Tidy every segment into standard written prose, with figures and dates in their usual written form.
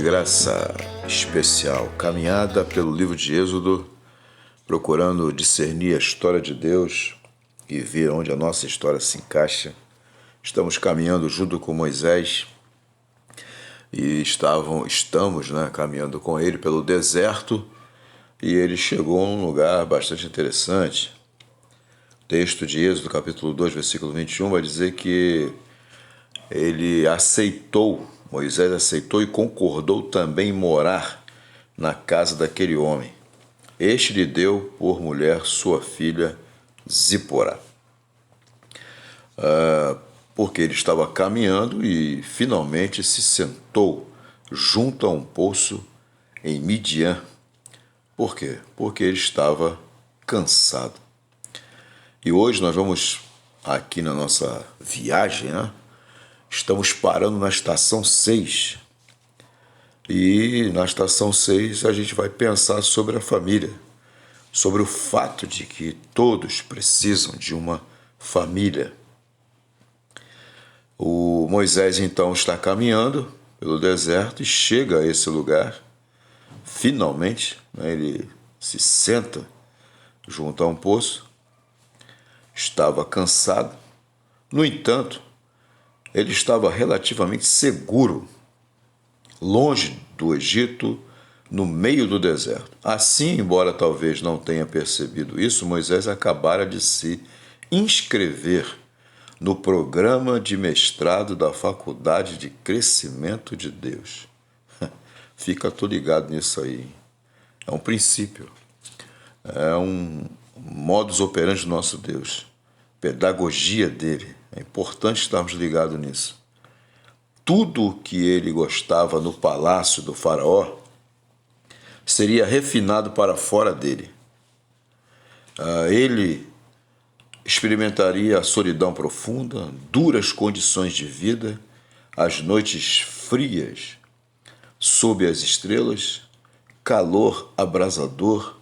graça especial, caminhada pelo livro de Êxodo, procurando discernir a história de Deus e ver onde a nossa história se encaixa. Estamos caminhando junto com Moisés e estamos caminhando com ele pelo deserto, e ele chegou a um lugar bastante interessante. O texto de Êxodo, capítulo 2, versículo 21, vai dizer que Moisés aceitou e concordou também em morar na casa daquele homem. Este lhe deu por mulher sua filha Zípora. Porque ele estava caminhando e finalmente se sentou junto a um poço em Midian. Por quê? Porque ele estava cansado. E hoje nós vamos, aqui na nossa viagem, estamos parando na estação 6. E na estação 6 a gente vai pensar sobre a família, sobre o fato de que todos precisam de uma família. O Moisés então está caminhando pelo deserto e chega a esse lugar. Finalmente, ele se senta junto a um poço. Estava cansado. No entanto, ele estava relativamente seguro, longe do Egito, no meio do deserto. Assim, embora talvez não tenha percebido isso, Moisés acabara de se inscrever no programa de mestrado da Faculdade de Crescimento de Deus. Fica tu ligado nisso aí. É um princípio. É um modus operandi do nosso Deus. Pedagogia dele. É importante estarmos ligados nisso. Tudo o que ele gostava no palácio do faraó seria refinado para fora dele. Ele experimentaria a solidão profunda, duras condições de vida, as noites frias sob as estrelas, calor abrasador,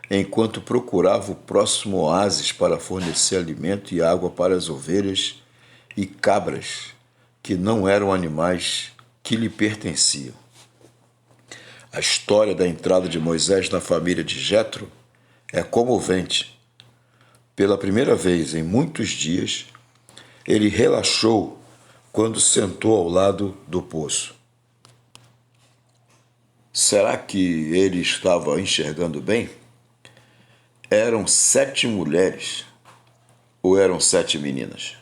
enquanto procurava o próximo oásis para fornecer alimento e água para as ovelhas e cabras, que não eram animais que lhe pertenciam. A história da entrada de Moisés na família de Jetro é comovente. Pela primeira vez em muitos dias, ele relaxou quando sentou ao lado do poço. Será que ele estava enxergando bem? Eram 7 mulheres ou eram 7 meninas?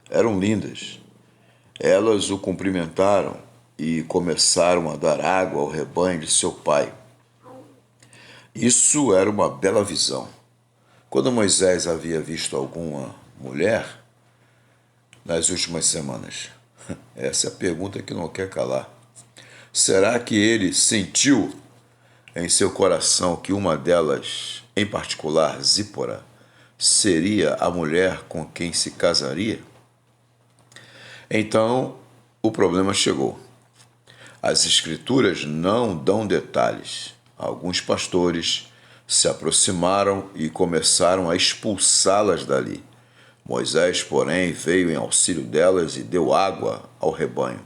Eram lindas. Elas o cumprimentaram e começaram a dar água ao rebanho de seu pai. Isso era uma bela visão. Quando Moisés havia visto alguma mulher nas últimas semanas? Essa é a pergunta que não quer calar. Será que ele sentiu em seu coração que uma delas, em particular Zípora, seria a mulher com quem se casaria? Então, o problema chegou. As escrituras não dão detalhes. Alguns pastores se aproximaram e começaram a expulsá-las dali. Moisés, porém, veio em auxílio delas e deu água ao rebanho.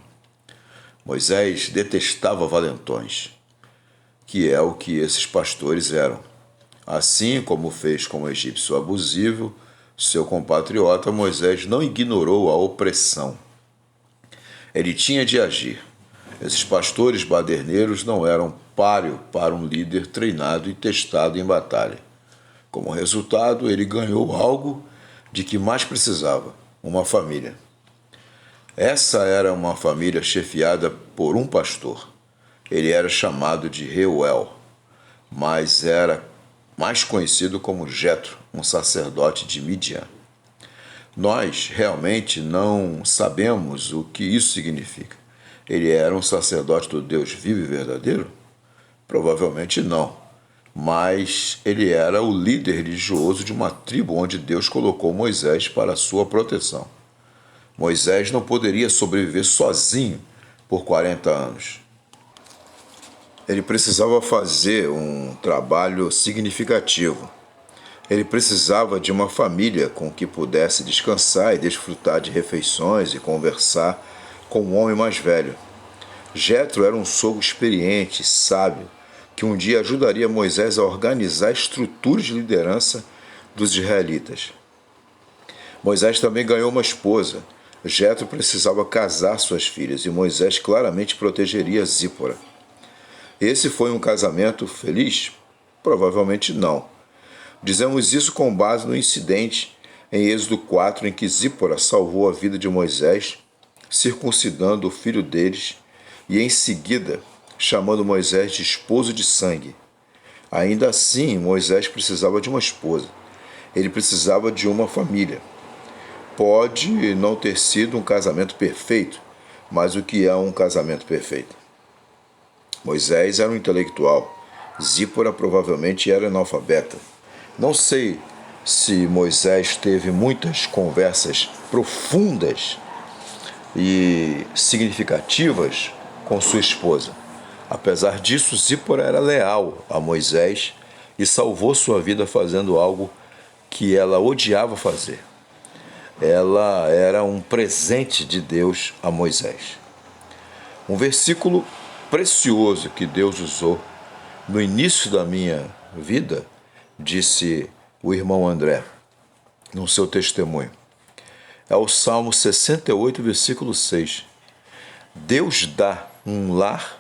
Moisés detestava valentões, que é o que esses pastores eram. Assim como fez com o egípcio abusivo, seu compatriota, Moisés não ignorou a opressão. Ele tinha de agir. Esses pastores baderneiros não eram páreo para um líder treinado e testado em batalha. Como resultado, ele ganhou algo de que mais precisava: uma família. Essa era uma família chefiada por um pastor. Ele era chamado de Reuel, mas era mais conhecido como Jetro, um sacerdote de Midian. Nós realmente não sabemos o que isso significa. Ele era um sacerdote do Deus vivo e verdadeiro? Provavelmente não. Mas ele era o líder religioso de uma tribo onde Deus colocou Moisés para sua proteção. Moisés não poderia sobreviver sozinho por 40 anos. Ele precisava fazer um trabalho significativo. Ele precisava de uma família com que pudesse descansar e desfrutar de refeições e conversar com um homem mais velho. Jetro era um sogro experiente, sábio, que um dia ajudaria Moisés a organizar estruturas de liderança dos israelitas. Moisés também ganhou uma esposa. Jetro precisava casar suas filhas e Moisés claramente protegeria Zípora. Esse foi um casamento feliz? Provavelmente não. Dizemos isso com base no incidente em Êxodo 4, em que Zípora salvou a vida de Moisés, circuncidando o filho deles e, em seguida, chamando Moisés de esposo de sangue. Ainda assim, Moisés precisava de uma esposa. Ele precisava de uma família. Pode não ter sido um casamento perfeito, mas o que é um casamento perfeito? Moisés era um intelectual. Zípora provavelmente era analfabeta. Não sei se Moisés teve muitas conversas profundas e significativas com sua esposa. Apesar disso, Zípora era leal a Moisés e salvou sua vida fazendo algo que ela odiava fazer. Ela era um presente de Deus a Moisés. Um versículo precioso que Deus usou no início da minha vida, disse o irmão André, no seu testemunho. É o Salmo 68, versículo 6. Deus dá um lar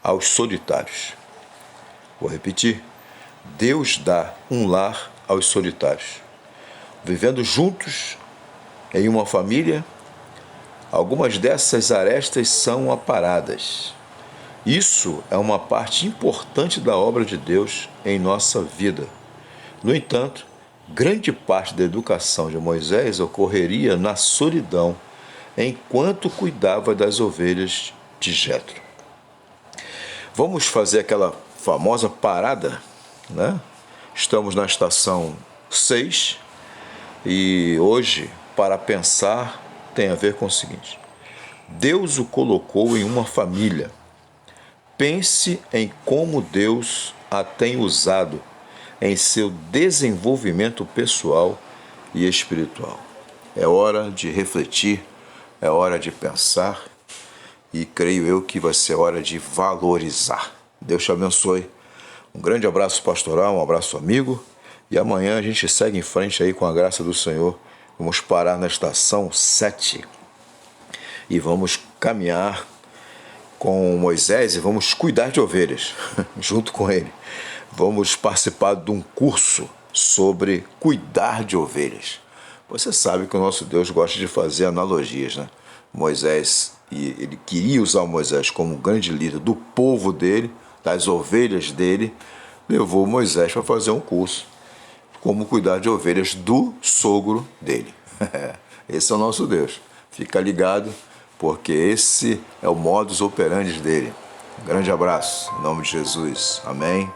aos solitários. Vou repetir. Deus dá um lar aos solitários. Vivendo juntos em uma família, algumas dessas arestas são aparadas. Isso é uma parte importante da obra de Deus em nossa vida. No entanto, grande parte da educação de Moisés ocorreria na solidão, enquanto cuidava das ovelhas de Jetro. Vamos fazer aquela famosa parada, né? Estamos na estação 6 e hoje, para pensar, tem a ver com o seguinte: Deus o colocou em uma família. Pense em como Deus a tem usado em seu desenvolvimento pessoal e espiritual. É hora de refletir, é hora de pensar e creio eu que vai ser hora de valorizar. Deus te abençoe. Um grande abraço pastoral, um abraço amigo e amanhã a gente segue em frente aí com a graça do Senhor. Vamos parar na estação 7 e vamos caminhar com Moisés e vamos cuidar de ovelhas junto com ele. Vamos participar de um curso sobre cuidar de ovelhas. Você sabe que o nosso Deus gosta de fazer analogias, né? Moisés, e ele queria usar Moisés como um grande líder do povo dele, das ovelhas dele, levou Moisés para fazer um curso como cuidar de ovelhas do sogro dele. Esse é o nosso Deus. Fica ligado, porque esse é o modus operandi dele. Um grande abraço, em nome de Jesus. Amém.